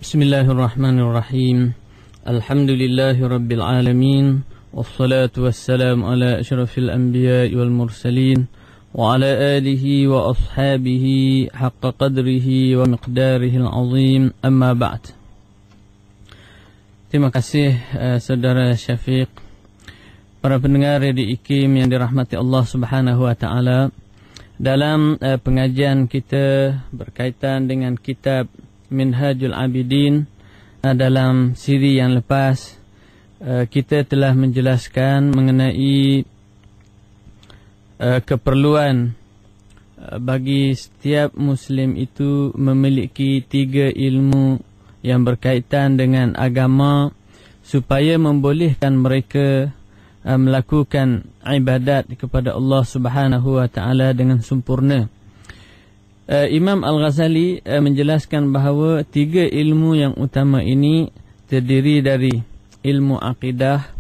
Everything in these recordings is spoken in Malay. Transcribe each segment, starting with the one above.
Bismillahirrahmanirrahim. Alhamdulillahi rabbil alamin. Wassalatu wassalamu ala asyrafil anbiya'i wal mursalin wa ala alihi wa ashabihi haqqa qadrihi wa miqdarihi al-azim. Amma ba'd. Terima kasih saudara Syafiq, para pendengar Radio IKIM yang dirahmati Allah Subhanahu wa taala. Dalam pengajian kita berkaitan dengan kitab Minhajul Abidin, dalam siri yang lepas kita telah menjelaskan mengenai keperluan bagi setiap Muslim itu memiliki 3 ilmu yang berkaitan dengan agama supaya membolehkan mereka melakukan ibadat kepada Allah Subhanahu wa taala dengan sempurna. Imam Al-Ghazali menjelaskan bahawa 3 ilmu yang utama ini terdiri dari ilmu akidah,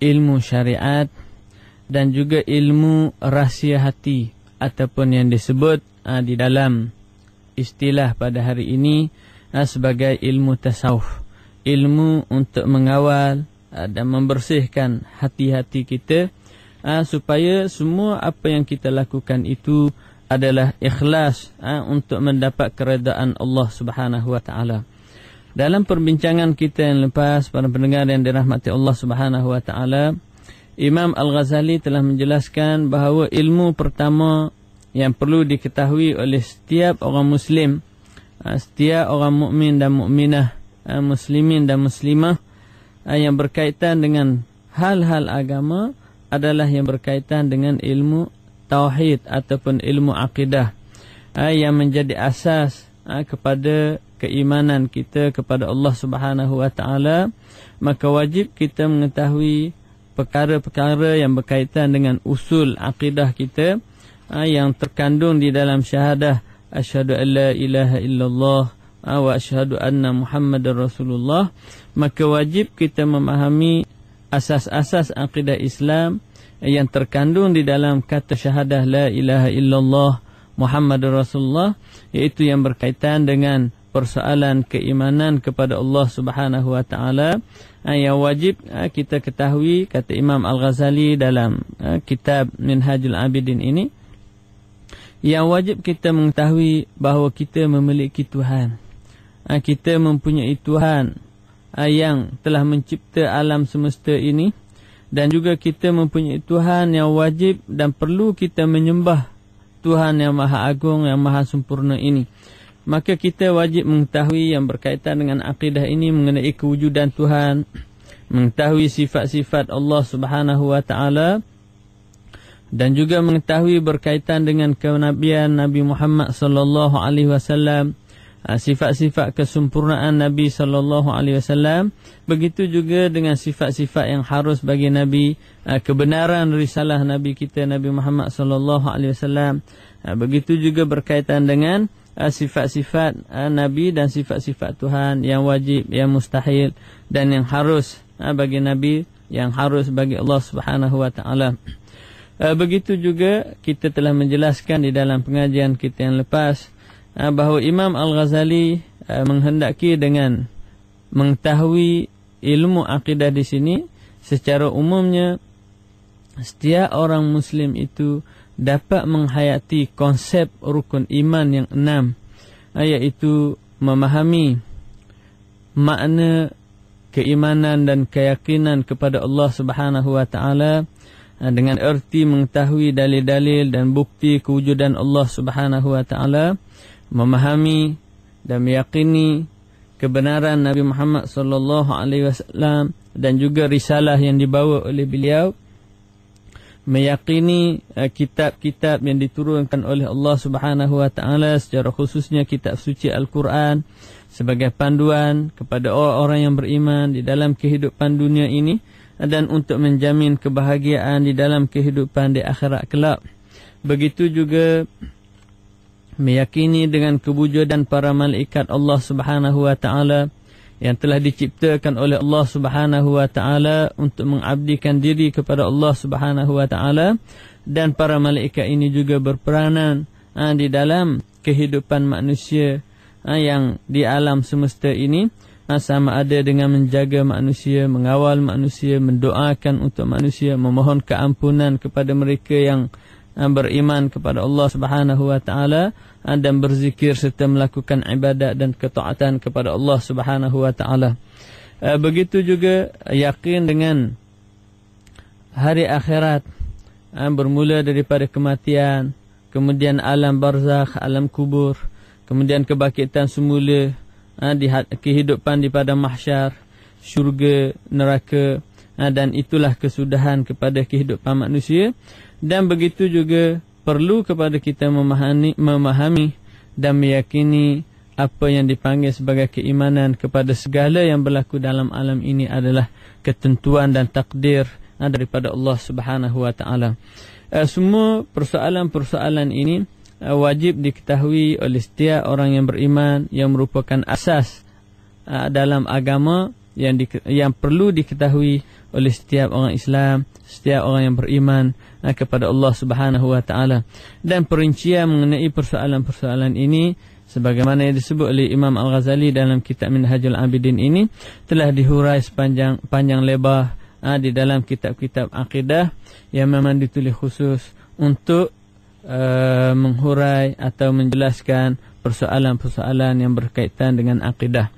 ilmu syariat dan juga ilmu rahsia hati ataupun yang disebut di dalam istilah pada hari ini sebagai ilmu tasawuf, ilmu untuk mengawal dan membersihkan hati-hati kita supaya semua apa yang kita lakukan itu adalah ikhlas untuk mendapat keredaan Allah Subhanahu wa taala. Dalam perbincangan kita yang lepas, para pendengar yang dirahmati Allah Subhanahu wa taala, Imam Al-Ghazali telah menjelaskan bahawa ilmu pertama yang perlu diketahui oleh setiap orang muslim, setiap orang mukmin dan mukminah, muslimin dan muslimah yang berkaitan dengan hal-hal agama adalah yang berkaitan dengan ilmu tauhid ataupun ilmu akidah yang menjadi asas kepada keimanan kita kepada Allah Subhanahu wa taala. Maka wajib kita mengetahui perkara-perkara yang berkaitan dengan usul akidah kita yang terkandung di dalam syahadah asyhadu an la ilaha illallah wa asyhadu anna Muhammadar Rasulullah. Maka wajib kita memahami asas-asas akidah Islam yang terkandung di dalam kata syahadah la ilaha illallah Muhammadur Rasulullah, iaitu yang berkaitan dengan persoalan keimanan kepada Allah Subhanahu wa taala yang wajib kita ketahui, kata Imam Al-Ghazali dalam kitab Minhajul Abidin ini, yang wajib kita mengetahui bahawa kita memiliki Tuhan. Kita mempunyai Tuhan yang telah mencipta alam semesta ini, dan juga kita mempunyai Tuhan yang wajib dan perlu kita menyembah, Tuhan yang maha agung, yang maha sempurna ini. Maka kita wajib mengetahui yang berkaitan dengan akidah ini mengenai kewujudan Tuhan, mengetahui sifat-sifat Allah Subhanahu wa taala, dan juga mengetahui berkaitan dengan kenabian Nabi Muhammad sallallahu alaihi wasallam, sifat-sifat kesempurnaan Nabi sallallahu alaihi wasallam. Begitu juga dengan sifat-sifat yang harus bagi Nabi, kebenaran risalah Nabi kita Nabi Muhammad sallallahu alaihi wasallam. Begitu juga berkaitan dengan sifat-sifat Nabi dan sifat-sifat Tuhan yang wajib, yang mustahil dan yang harus bagi Nabi, yang harus bagi Allah Subhanahu wa taala. Begitu juga kita telah menjelaskan di dalam pengajian kita yang lepas bahawa Imam Al-Ghazali menghendaki dengan mengetahui ilmu akidah di sini, secara umumnya setiap orang Muslim itu dapat menghayati konsep rukun iman yang 6, iaitu memahami makna keimanan dan keyakinan kepada Allah Subhanahu wa taala dengan erti mengetahui dalil-dalil dan bukti kewujudan Allah Subhanahu wa taala, memahami dan meyakini kebenaran Nabi Muhammad sallallahu alaihi wasallam dan juga risalah yang dibawa oleh beliau, meyakini kitab-kitab yang diturunkan oleh Allah Subhanahu wa taala, secara khususnya kitab suci Al-Quran, sebagai panduan kepada orang-orang yang beriman di dalam kehidupan dunia ini dan untuk menjamin kebahagiaan di dalam kehidupan di akhirat kelak. Begitu juga meyakini dengan kewujudan para malaikat Allah Subhanahu wa taala yang telah diciptakan oleh Allah Subhanahu wa taala untuk mengabdikan diri kepada Allah Subhanahu wa taala, dan para malaikat ini juga berperanan di dalam kehidupan manusia yang di alam semesta ini, sama ada dengan menjaga manusia, mengawal manusia, mendoakan untuk manusia, memohon keampunan kepada mereka yang beriman kepada Allah Subhanahu wa taala, dan berzikir serta melakukan ibadat dan ketaatan kepada Allah Subhanahu wa taala. Begitu juga yakin dengan hari akhirat, bermula daripada kematian, kemudian alam barzakh, alam kubur, kemudian kebangkitan semula, kehidupan di padang mahsyar, syurga, neraka, dan itulah kesudahan kepada kehidupan manusia. Dan begitu juga perlu kepada kita memahami dan meyakini apa yang dipanggil sebagai keimanan kepada segala yang berlaku dalam alam ini adalah ketentuan dan takdir daripada Allah Subhanahu wa taala. Semua persoalan-persoalan ini wajib diketahui oleh setiap orang yang beriman, yang merupakan asas dalam agama yang perlu diketahui oleh setiap orang Islam, setiap orang yang beriman kepada Allah Subhanahu wa taala. Dan perincian mengenai persoalan-persoalan ini sebagaimana yang disebut oleh Imam Al-Ghazali dalam kitab Minhajul Abidin ini telah dihurai panjang lebar di dalam kitab-kitab akidah yang memang ditulis khusus untuk menghurai atau menjelaskan persoalan-persoalan yang berkaitan dengan akidah.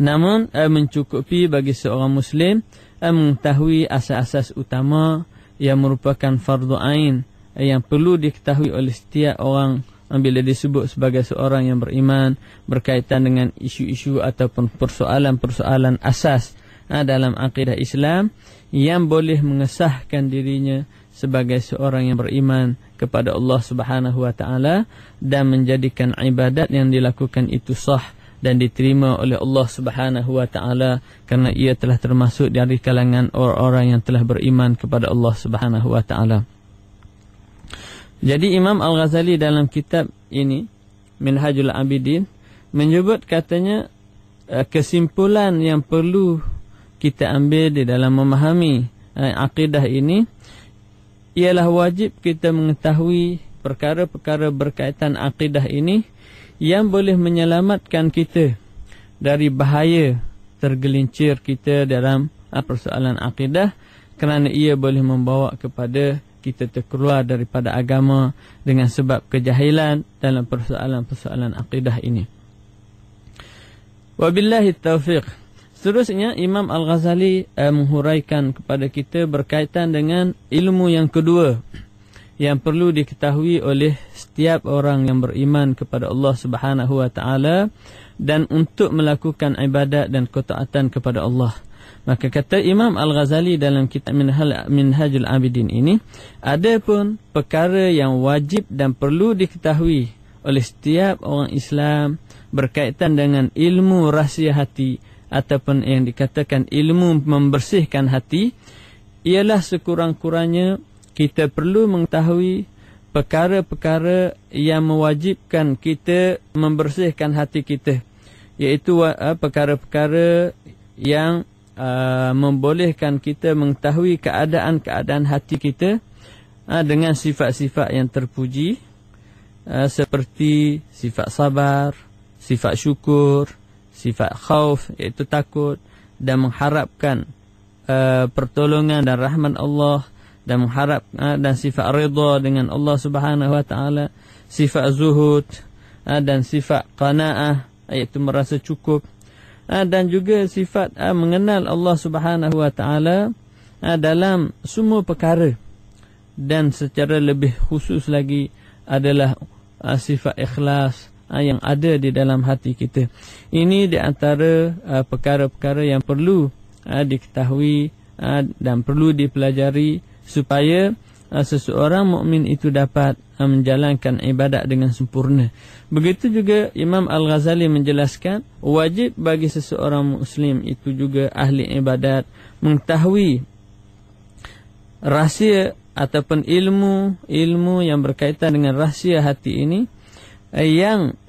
Namun mencukupi bagi seorang Muslim mengetahui asas-asas utama yang merupakan fardu ain yang perlu diketahui oleh setiap orang bila disebut sebagai seorang yang beriman berkaitan dengan isu-isu ataupun persoalan-persoalan asas dalam akidah Islam yang boleh mengesahkan dirinya sebagai seorang yang beriman kepada Allah Subhanahu wa taala dan menjadikan ibadat yang dilakukan itu sah dan diterima oleh Allah Subhanahu wa taala kerana ia telah termasuk dari kalangan orang-orang yang telah beriman kepada Allah Subhanahu wa taala. Jadi Imam Al-Ghazali dalam kitab ini Minhajul Abidin menyebut katanya kesimpulan yang perlu kita ambil di dalam memahami akidah ini ialah wajib kita mengetahui perkara-perkara berkaitan akidah ini yang boleh menyelamatkan kita dari bahaya tergelincir kita dalam persoalan akidah, kerana ia boleh membawa kepada kita terkeluar daripada agama dengan sebab kejahilan dalam persoalan-persoalan akidah ini. Wabillahi taufiq. Seterusnya Imam Al-Ghazali menghuraikan kepada kita berkaitan dengan ilmu yang kedua yang perlu diketahui oleh setiap orang yang beriman kepada Allah Subhanahu wa taala dan untuk melakukan ibadat dan ketaatan kepada Allah. Maka kata Imam Al-Ghazali dalam kitab Minhajul Abidin ini, ada pun perkara yang wajib dan perlu diketahui oleh setiap orang Islam berkaitan dengan ilmu rahsia hati ataupun yang dikatakan ilmu membersihkan hati, ialah sekurang-kurangnya kita perlu mengetahui perkara-perkara yang mewajibkan kita membersihkan hati kita, iaitu perkara-perkara yang membolehkan kita mengetahui keadaan-keadaan hati kita dengan sifat-sifat yang terpuji, seperti sifat sabar, sifat syukur, sifat khauf iaitu takut dan mengharapkan pertolongan dan rahmat Allah, dan mengharap dan sifat redha dengan Allah Subhanahu wa taala, sifat zuhud dan sifat qanaah iaitu merasa cukup, dan juga sifat mengenal Allah Subhanahu wa taala dalam semua perkara, dan secara lebih khusus lagi adalah sifat ikhlas yang ada di dalam hati kita. Ini di antara perkara-perkara yang perlu diketahui dan perlu dipelajari supaya seseorang mukmin itu dapat menjalankan ibadat dengan sempurna. Begitu juga Imam Al-Ghazali menjelaskan wajib bagi seseorang muslim itu juga ahli ibadat mengetahui rahsia ataupun ilmu yang berkaitan dengan rahsia hati ini yang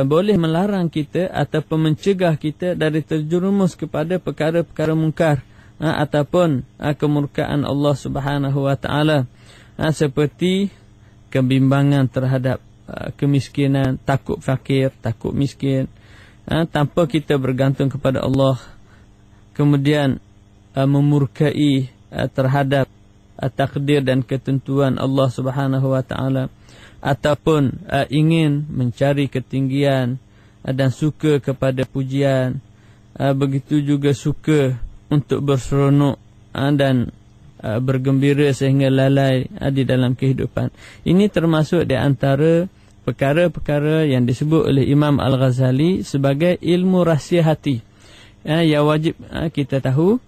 boleh melarang kita ataupun mencegah kita dari terjerumus kepada perkara-perkara mungkar ataupun kemurkaan Allah Subhanahu wa taala, seperti kebimbangan terhadap kemiskinan, takut fakir, takut miskin, tanpa kita bergantung kepada Allah, kemudian memurkai terhadap takdir dan ketentuan Allah Subhanahu wa taala, ataupun ingin mencari ketinggian dan suka kepada pujian, begitu juga suka untuk berseronok dan bergembira sehingga lalai di dalam kehidupan. Ini termasuk di antara perkara-perkara yang disebut oleh Imam Al-Ghazali sebagai ilmu rahsia hati, yang wajib kita tahu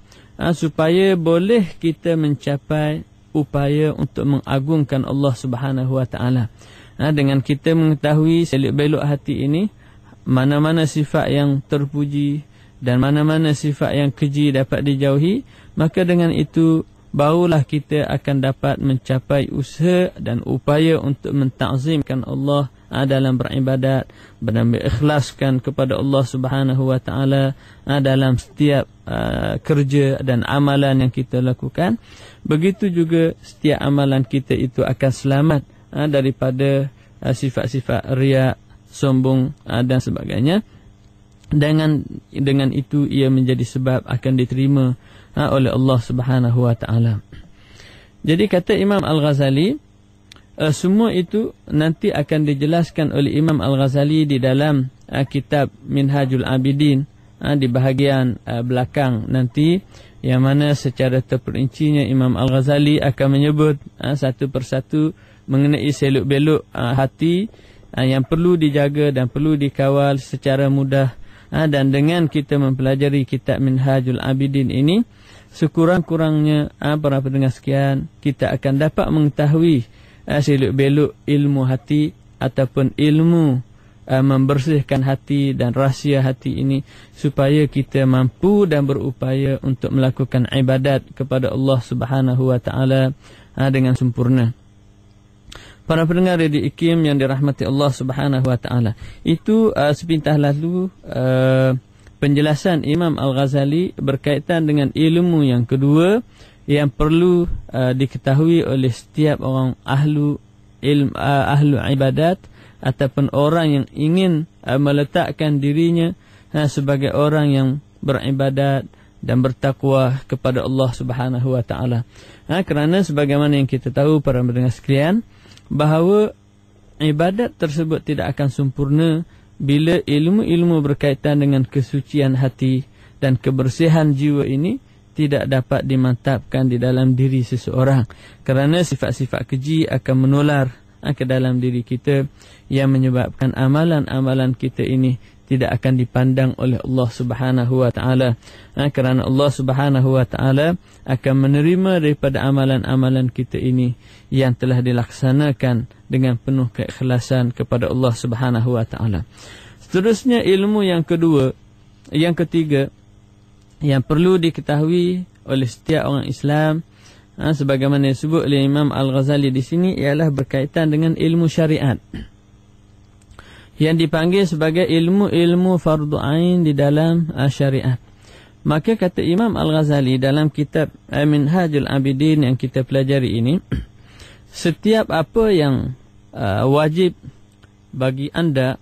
supaya boleh kita mencapai upaya untuk mengagungkan Allah Subhanahu wa taala. Dengan kita mengetahui seluk-beluk hati ini, mana-mana sifat yang terpuji dan mana-mana sifat yang keji dapat dijauhi, maka dengan itu barulah kita akan dapat mencapai usaha dan upaya untuk mentakzimkan Allah dalam beribadat, dan mengikhlaskan kepada Allah Subhanahu wa taala dalam setiap kerja dan amalan yang kita lakukan. Begitu juga setiap amalan kita itu akan selamat daripada sifat-sifat riya, sombong dan sebagainya. Dengan itu ia menjadi sebab akan diterima oleh Allah Subhanahu wa taala. Jadi kata Imam Al-Ghazali, semua itu nanti akan dijelaskan oleh Imam Al-Ghazali di dalam kitab Minhajul Abidin di bahagian belakang nanti, yang mana secara terperincinya Imam Al-Ghazali akan menyebut satu persatu mengenai seluk-beluk hati yang perlu dijaga dan perlu dikawal secara mudah. Dan dengan kita mempelajari kitab Minhajul Abidin ini, sekurang-kurangnya para pendengar sekian, kita akan dapat mengetahui seluk-beluk ilmu hati ataupun ilmu membersihkan hati dan rahsia hati ini, supaya kita mampu dan berupaya untuk melakukan ibadat kepada Allah Subhanahu wa taala dengan sempurna. Para pendengar Radio IKIM yang dirahmati Allah Subhanahu wa taala, itu sepintas lalu penjelasan Imam Al-Ghazali berkaitan dengan ilmu yang kedua yang perlu diketahui oleh setiap orang ahlu ibadat ataupun orang yang ingin meletakkan dirinya sebagai orang yang beribadat dan bertakwa kepada Allah Subhanahu wa taala. Kerana sebagaimana yang kita tahu para pendengar sekalian, bahawa ibadat tersebut tidak akan sempurna bila ilmu-ilmu berkaitan dengan kesucian hati dan kebersihan jiwa ini tidak dapat dimantapkan di dalam diri seseorang. Kerana sifat-sifat keji akan menular ke dalam diri kita, yang menyebabkan amalan-amalan kita ini tidak akan dipandang oleh Allah Subhanahu wa taala. Kerana Allah Subhanahu wa taala akan menerima daripada amalan-amalan kita ini yang telah dilaksanakan dengan penuh keikhlasan kepada Allah Subhanahu wa taala. Seterusnya ilmu yang kedua, yang ketiga yang perlu diketahui oleh setiap orang Islam, sebagaimana disebut oleh Imam Al-Ghazali di sini, ialah berkaitan dengan ilmu syariat, yang dipanggil sebagai ilmu-ilmu fardu ain di dalam syariat. Maka kata Imam Al-Ghazali dalam kitab Minhajul Abidin yang kita pelajari ini, setiap apa yang wajib bagi anda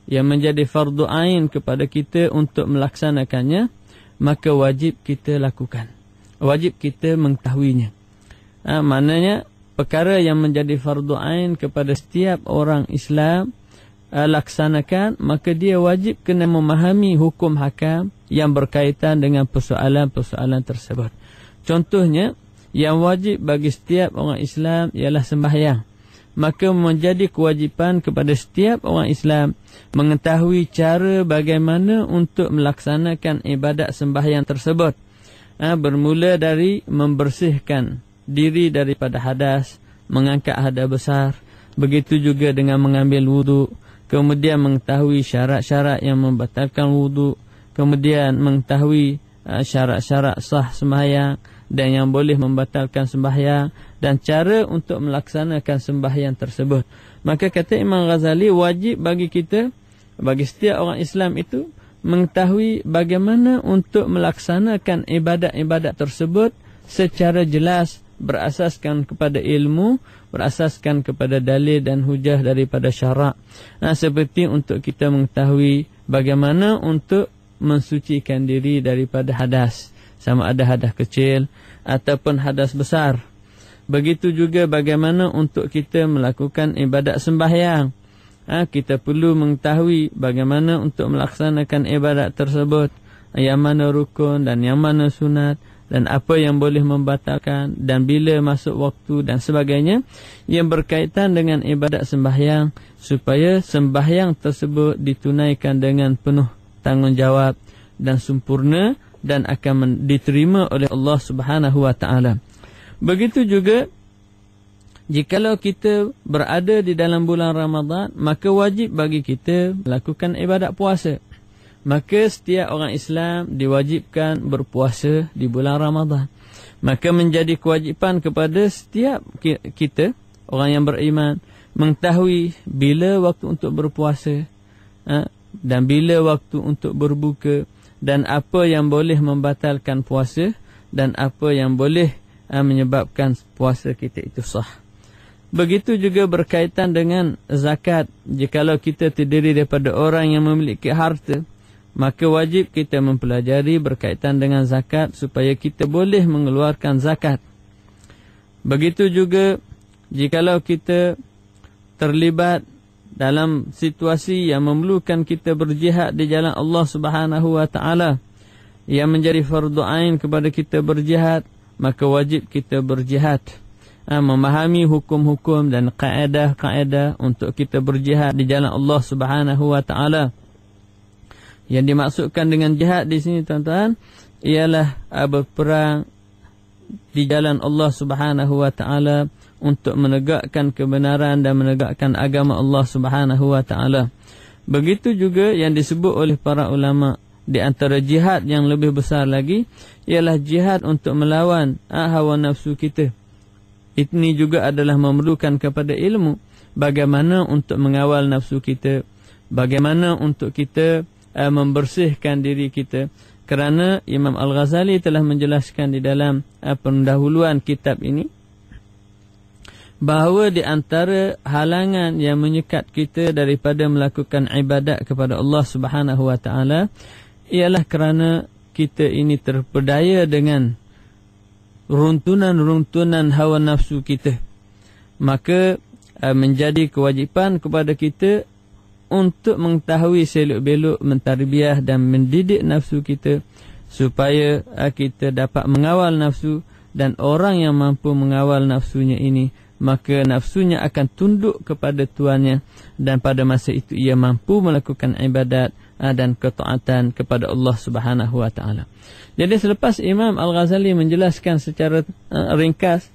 yang menjadi fardu ain kepada kita untuk melaksanakannya, maka wajib kita lakukan, wajib kita mengetahuinya. Maknanya perkara yang menjadi fardu ain kepada setiap orang Islam laksanakan, maka dia wajib kena memahami hukum hakam yang berkaitan dengan persoalan-persoalan tersebut. Contohnya, yang wajib bagi setiap orang Islam ialah sembahyang. Maka menjadi kewajipan kepada setiap orang Islam mengetahui cara bagaimana untuk melaksanakan ibadat sembahyang tersebut. Bermula dari membersihkan diri daripada hadas, mengangkat hadas besar, begitu juga dengan mengambil wudu, kemudian mengetahui syarat-syarat yang membatalkan wudu, kemudian mengetahui syarat-syarat sah sembahyang dan yang boleh membatalkan sembahyang, dan cara untuk melaksanakan sembahyang tersebut. Maka kata Imam Ghazali, wajib bagi kita, bagi setiap orang Islam itu, mengetahui bagaimana untuk melaksanakan ibadat-ibadat tersebut secara jelas berasaskan kepada ilmu, berasaskan kepada dalil dan hujah daripada syarak. Seperti untuk kita mengetahui bagaimana untuk mensucikan diri daripada hadas, sama ada hadas kecil ataupun hadas besar. Begitu juga bagaimana untuk kita melakukan ibadat sembahyang. Kita perlu mengetahui bagaimana untuk melaksanakan ibadat tersebut, yang mana rukun dan yang mana sunat, dan apa yang boleh membatalkan, dan bila masuk waktu dan sebagainya yang berkaitan dengan ibadat sembahyang, supaya sembahyang tersebut ditunaikan dengan penuh tanggungjawab dan sempurna dan akan diterima oleh Allah Subhanahu wa taala. Begitu juga jikalau kita berada di dalam bulan Ramadan, maka wajib bagi kita melakukan ibadat puasa. Maka setiap orang Islam diwajibkan berpuasa di bulan Ramadan. Maka menjadi kewajipan kepada setiap kita, orang yang beriman, mengetahui bila waktu untuk berpuasa, dan bila waktu untuk berbuka, dan apa yang boleh membatalkan puasa, dan apa yang boleh menyebabkan puasa kita itu sah. Begitu juga berkaitan dengan zakat. Jikalau kita terdiri daripada orang yang memiliki harta, maka wajib kita mempelajari berkaitan dengan zakat supaya kita boleh mengeluarkan zakat. Begitu juga jikalau kita terlibat dalam situasi yang memerlukan kita berjihad di jalan Allah Subhanahu wa taala, yang menjadi fardu ain kepada kita berjihad, maka wajib kita berjihad. Memahami hukum-hukum dan kaedah-kaedah untuk kita berjihad di jalan Allah Subhanahu wa taala. Yang dimaksudkan dengan jihad di sini, tuan-tuan, ialah berperang di jalan Allah Subhanahu wa taala untuk menegakkan kebenaran dan menegakkan agama Allah Subhanahu wa taala. Begitu juga yang disebut oleh para ulama, di antara jihad yang lebih besar lagi ialah jihad untuk melawan hawa nafsu kita. Ini juga adalah memerlukan kepada ilmu, bagaimana untuk mengawal nafsu kita, bagaimana untuk kita membersihkan diri kita. Kerana Imam Al-Ghazali telah menjelaskan di dalam pendahuluan kitab ini, bahawa di antara halangan yang menyekat kita daripada melakukan ibadat kepada Allah Subhanahu wa taala ialah kerana kita ini terpedaya dengan runtunan-runtunan hawa nafsu kita. Maka menjadi kewajipan kepada kita untuk mengetahui selok-belok mentarbiah dan mendidik nafsu kita, supaya kita dapat mengawal nafsu. Dan orang yang mampu mengawal nafsunya ini, maka nafsunya akan tunduk kepada tuannya, dan pada masa itu ia mampu melakukan ibadat dan ketaatan kepada Allah Subhanahu wa taala. Jadi selepas Imam Al-Ghazali menjelaskan secara ringkas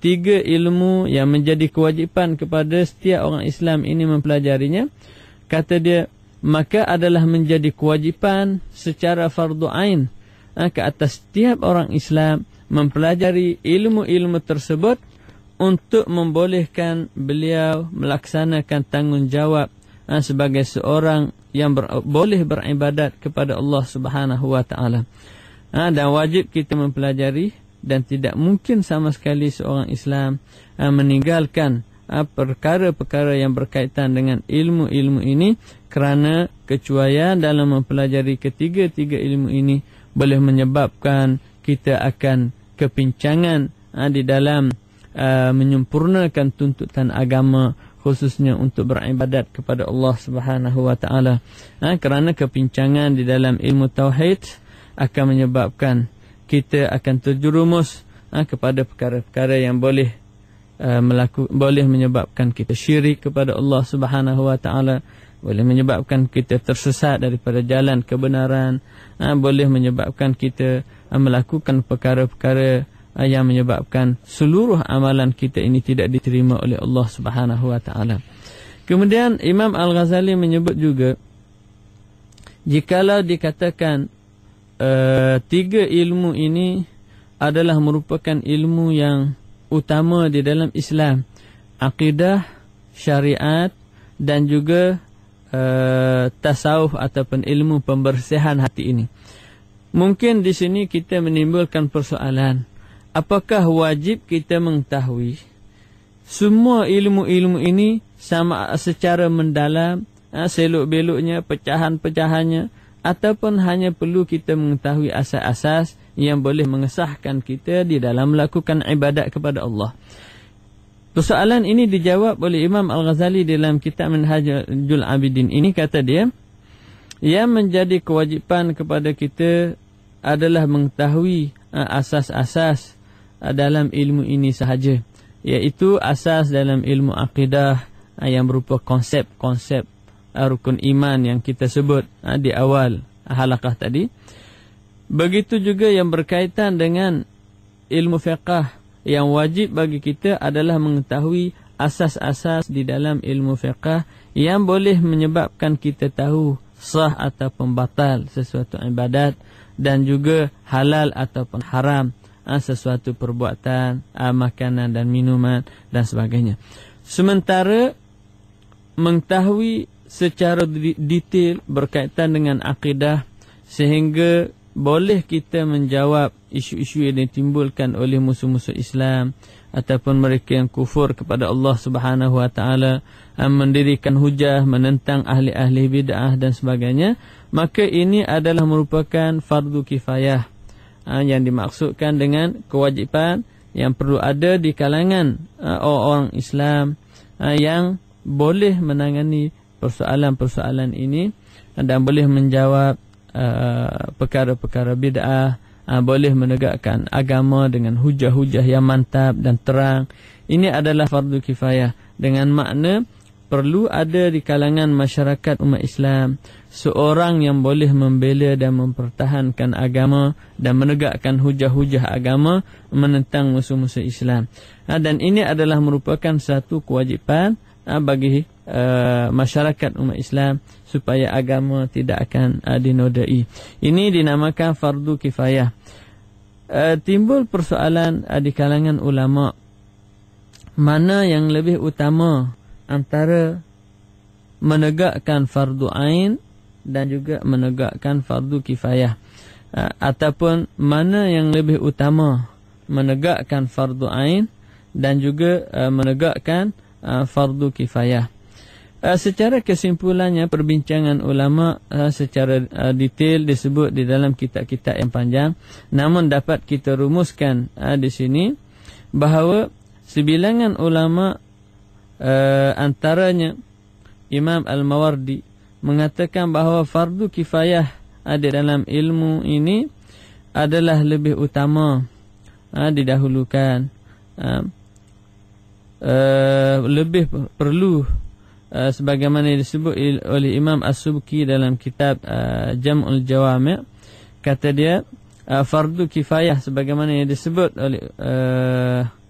3 ilmu yang menjadi kewajipan kepada setiap orang Islam ini mempelajarinya, kata dia, maka adalah menjadi kewajipan secara fardu ain ke atas setiap orang Islam mempelajari ilmu-ilmu tersebut untuk membolehkan beliau melaksanakan tanggungjawab sebagai seorang yang boleh beribadat kepada Allah Subhanahu wa taala. Dan wajib kita mempelajari, dan tidak mungkin sama sekali seorang Islam meninggalkan perkara-perkara yang berkaitan dengan ilmu-ilmu ini, kerana kecuaian dalam mempelajari ketiga-tiga ilmu ini boleh menyebabkan kita akan kepincangan di dalam menyempurnakan tuntutan agama, khususnya untuk beribadat kepada Allah Subhanahu wa taala. Kerana kepincangan di dalam ilmu tauhid akan menyebabkan kita akan terjerumus kepada perkara-perkara yang boleh menyebabkan kita syirik kepada Allah Subhanahu wa taala, boleh menyebabkan kita tersesat daripada jalan kebenaran, boleh menyebabkan kita melakukan perkara-perkara yang menyebabkan seluruh amalan kita ini tidak diterima oleh Allah Subhanahu wa taala. Kemudian Imam Al-Ghazali menyebut juga, jikalau dikatakan 3 ilmu ini adalah merupakan ilmu yang utama di dalam Islam, akidah, syariat dan juga tasawuf ataupun ilmu pembersihan hati ini. Mungkin di sini kita menimbulkan persoalan, apakah wajib kita mengetahui semua ilmu-ilmu ini sama secara mendalam, selok-beloknya, pecahan-pecahannya, ataupun hanya perlu kita mengetahui asas-asas yang boleh mengesahkan kita di dalam melakukan ibadat kepada Allah. Persoalan ini dijawab oleh Imam Al-Ghazali dalam kitab Minhajul Abidin. Ini kata dia, yang menjadi kewajipan kepada kita adalah mengetahui asas-asas dalam ilmu ini sahaja, iaitu asas dalam ilmu akidah yang berupa konsep-konsep rukun iman yang kita sebut di awal halaqah tadi. Begitu juga yang berkaitan dengan ilmu fiqh, yang wajib bagi kita adalah mengetahui asas-asas di dalam ilmu fiqh yang boleh menyebabkan kita tahu sah ataupun batal sesuatu ibadat, dan juga halal ataupun haram sesuatu perbuatan, makanan dan minuman dan sebagainya. Sementara mengetahui secara detail berkaitan dengan akidah sehingga boleh kita menjawab isu-isu yang ditimbulkan oleh musuh-musuh Islam ataupun mereka yang kufur kepada Allah Subhanahu wa taala, mendirikan hujah menentang ahli-ahli bid'ah dan sebagainya, maka ini adalah merupakan fardu kifayah yang dimaksudkan dengan kewajipan yang perlu ada di kalangan orang Islam yang boleh menangani persoalan-persoalan ini dan boleh menjawab perkara-perkara bid'ah, boleh menegakkan agama dengan hujah-hujah yang mantap dan terang. Ini adalah fardu kifayah, dengan makna perlu ada di kalangan masyarakat umat Islam seorang yang boleh membela dan mempertahankan agama dan menegakkan hujah-hujah agama menentang musuh-musuh Islam. Dan ini adalah merupakan satu kewajipan bagi masyarakat umat Islam supaya agama tidak akan dinodai. Ini dinamakan fardu kifayah. Timbul persoalan di kalangan ulama, mana yang lebih utama antara menegakkan fardu ain dan juga menegakkan fardu kifayah, ataupun mana yang lebih utama menegakkan fardu ain dan juga menegakkan fardu kifayah. Secara kesimpulannya, perbincangan ulama secara detail disebut di dalam kitab-kitab yang panjang, namun dapat kita rumuskan di sini bahawa sebilangan ulama, antaranya Imam Al-Mawardi, mengatakan bahawa fardu kifayah di dalam ilmu ini adalah lebih utama, didahulukan, lebih perlu, sebagaimana disebut oleh Imam As-Subki dalam kitab Jam'ul Jawami'. Kata dia, fardu kifayah sebagaimana yang disebut oleh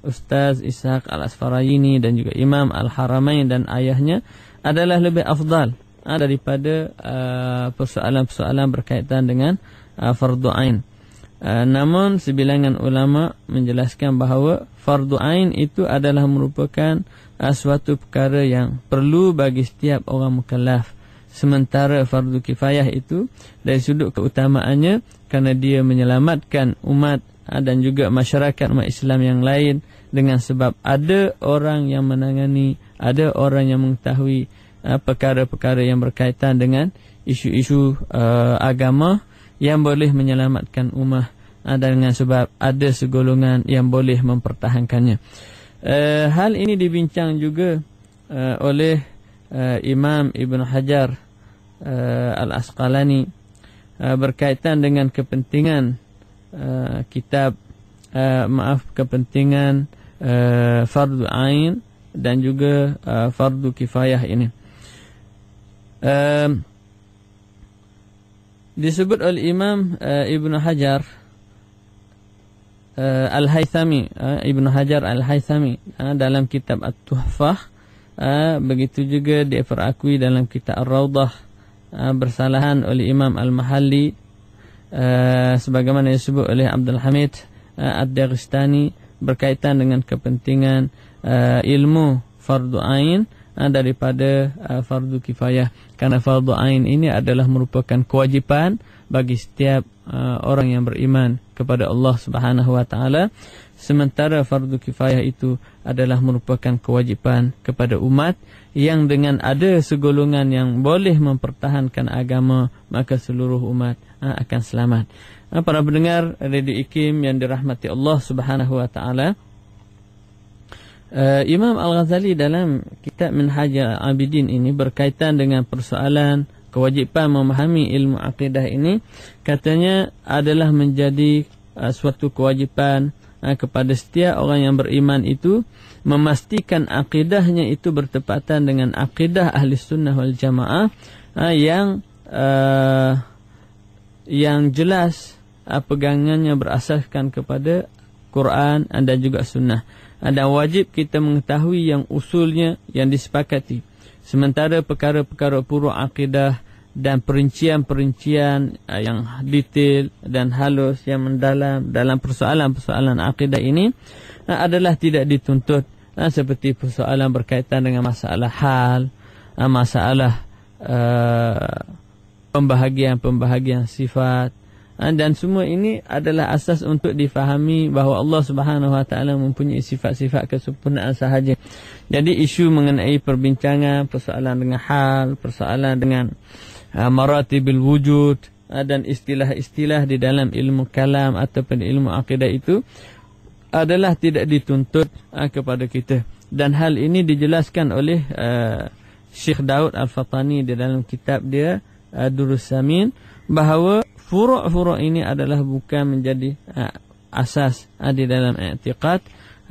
Ustaz Ishaq Al-Asfarayini dan juga Imam Al-Haramain dan ayahnya adalah lebih afdal daripada persoalan-persoalan berkaitan dengan fardu ain. Namun sebilangan ulama menjelaskan bahawa fardu ain itu adalah merupakan suatu perkara yang perlu bagi setiap orang mukallaf. Sementara fardu kifayah itu dari sudut keutamaannya kerana dia menyelamatkan umat dan juga masyarakat umat Islam yang lain, dengan sebab ada orang yang menangani, ada orang yang mengetahui perkara-perkara yang berkaitan dengan isu-isu agama yang boleh menyelamatkan umat, dan dengan sebab ada segolongan yang boleh mempertahankannya. Hal ini dibincang juga oleh Imam Ibn Hajar Al-Asqalani berkaitan dengan kepentingan kepentingan fardu ain dan juga fardu kifayah ini. Disebut oleh Imam Ibn Hajar Al-Haythami, Ibn Hajar Al-Haythami dalam kitab At-Tuhfah, begitu juga diperakui dalam kitab Ar-Rawdah bersalahan oleh Imam Al-Mahalli, sebagaimana disebut oleh Abdul Hamid Ad-Dagestani berkaitan dengan kepentingan ilmu fardu ain daripada fardu kifayah, karena fardu ain ini adalah merupakan kewajipan bagi setiap orang yang beriman kepada Allah Subhanahu wa taala, sementara fardu kifayah itu adalah merupakan kewajipan kepada umat, yang dengan ada segolongan yang boleh mempertahankan agama, maka seluruh umat akan selamat. Para pendengar Radio IKIM yang dirahmati Allah Subhanahu wa taala, Imam Al-Ghazali dalam kitab Minhajul Abidin ini berkaitan dengan persoalan kewajipan memahami ilmu akidah ini, katanya adalah menjadi suatu kewajipan kepada setiap orang yang beriman itu memastikan akidahnya itu bertepatan dengan akidah ahli sunnah wal jamaah yang jelas pegangannya berasaskan kepada Quran dan juga sunnah. Dan wajib kita mengetahui yang usulnya yang disepakati. Sementara perkara-perkara furu' akidah dan perincian-perincian yang detail dan halus yang mendalam dalam persoalan-persoalan akidah ini adalah tidak dituntut seperti persoalan berkaitan dengan masalah hal, masalah pembahagian sifat, dan semua ini adalah asas untuk difahami bahawa Allah Subhanahu wa taala mempunyai sifat-sifat kesempurnaan sahaja. Jadi isu mengenai perbincangan persoalan dengan hal, persoalan dengan maratibil wujud dan istilah-istilah di dalam ilmu kalam ataupun ilmu akidah itu adalah tidak dituntut kepada kita. Dan hal ini dijelaskan oleh Syekh Daud Al-Fatani di dalam kitab dia Durus Samin, bahawa furu' ini adalah bukan menjadi asas di dalam i'tiqad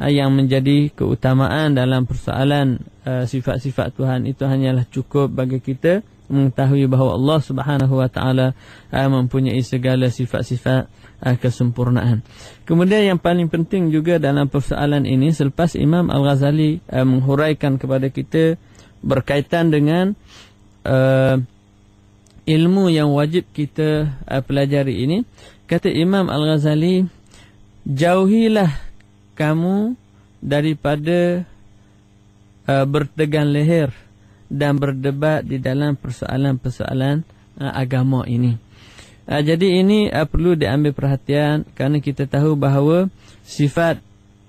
yang menjadi keutamaan dalam persoalan sifat-sifat Tuhan. Itu hanyalah cukup bagi kita mengetahui bahawa Allah Subhanahu wa taala mempunyai segala sifat-sifat kesempurnaan. Kemudian yang paling penting juga dalam persoalan ini, selepas Imam Al-Ghazali menghuraikan kepada kita berkaitan dengan ilmu yang wajib kita pelajari ini, kata Imam Al-Ghazali, jauhilah kamu daripada bertegang leher dan berdebat di dalam persoalan-persoalan agama ini. Jadi ini perlu diambil perhatian, kerana kita tahu bahawa sifat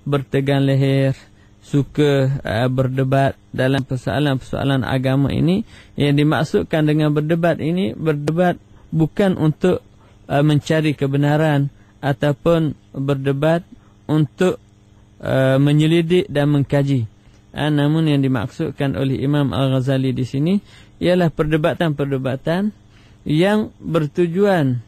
bertegang leher, suka berdebat dalam persoalan-persoalan agama ini, yang dimaksudkan dengan berdebat ini, berdebat bukan untuk mencari kebenaran ataupun berdebat untuk menyelidik dan mengkaji. Namun yang dimaksudkan oleh Imam Al-Ghazali di sini ialah perdebatan-perdebatan yang bertujuan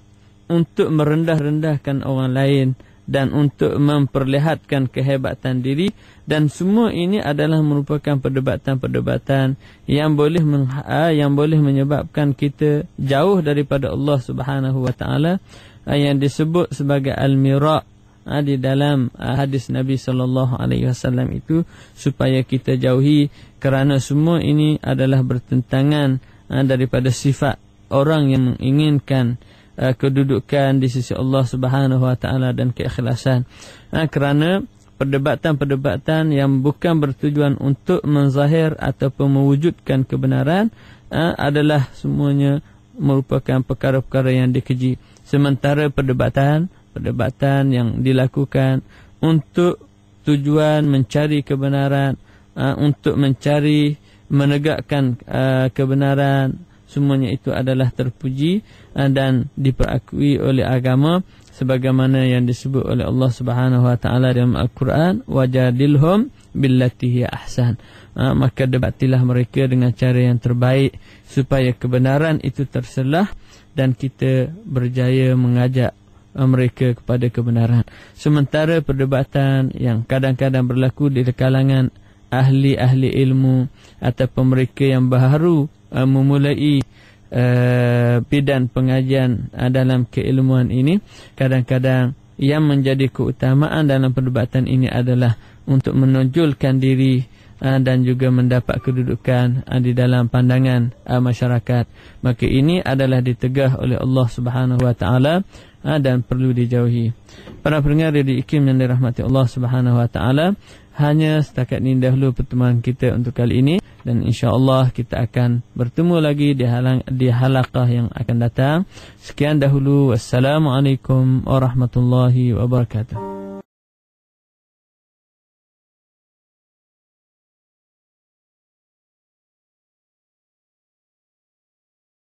untuk merendah-rendahkan orang lain dan untuk memperlihatkan kehebatan diri, dan semua ini adalah merupakan perdebatan-perdebatan yang boleh menyebabkan kita jauh daripada Allah Subhanahu wa taala, yang disebut sebagai al-mira' di dalam hadis Nabi sallallahu alaihi wasallam itu, supaya kita jauhi, kerana semua ini adalah bertentangan daripada sifat orang yang menginginkan kedudukan di sisi Allah Subhanahu wa taala dan keikhlasan. Kerana perdebatan-perdebatan yang bukan bertujuan untuk menzahir ataupun mewujudkan kebenaran adalah semuanya merupakan perkara-perkara yang dikeji. Sementara perdebatan yang dilakukan untuk tujuan mencari kebenaran, untuk menegakkan kebenaran, semuanya itu adalah terpuji dan diperakui oleh agama, sebagaimana yang disebut oleh Allah Subhanahu wa taala dalam Al-Quran, wajadilhum billati hiya ahsan. Maka debatilah mereka dengan cara yang terbaik supaya kebenaran itu terselah dan kita berjaya mengajak mereka kepada kebenaran. Sementara perdebatan yang kadang-kadang berlaku di kalangan ahli-ahli ilmu ataupun mereka yang baru memulai bidang pengajian dalam keilmuan ini, kadang-kadang yang menjadi keutamaan dalam perdebatan ini adalah untuk menonjolkan diri dan juga mendapat kedudukan di dalam pandangan masyarakat. Maka ini adalah ditegah oleh Allah Subhanahu wa taala dan perlu dijauhi. Para pendengar di IKIM yang dirahmati Allah Subhanahu wa taala, hanya setakat ini dahulu pertemuan kita untuk kali ini, dan insya-Allah kita akan bertemu lagi di halaqah yang akan datang. Sekian dahulu. Wassalamualaikum warahmatullahi wabarakatuh.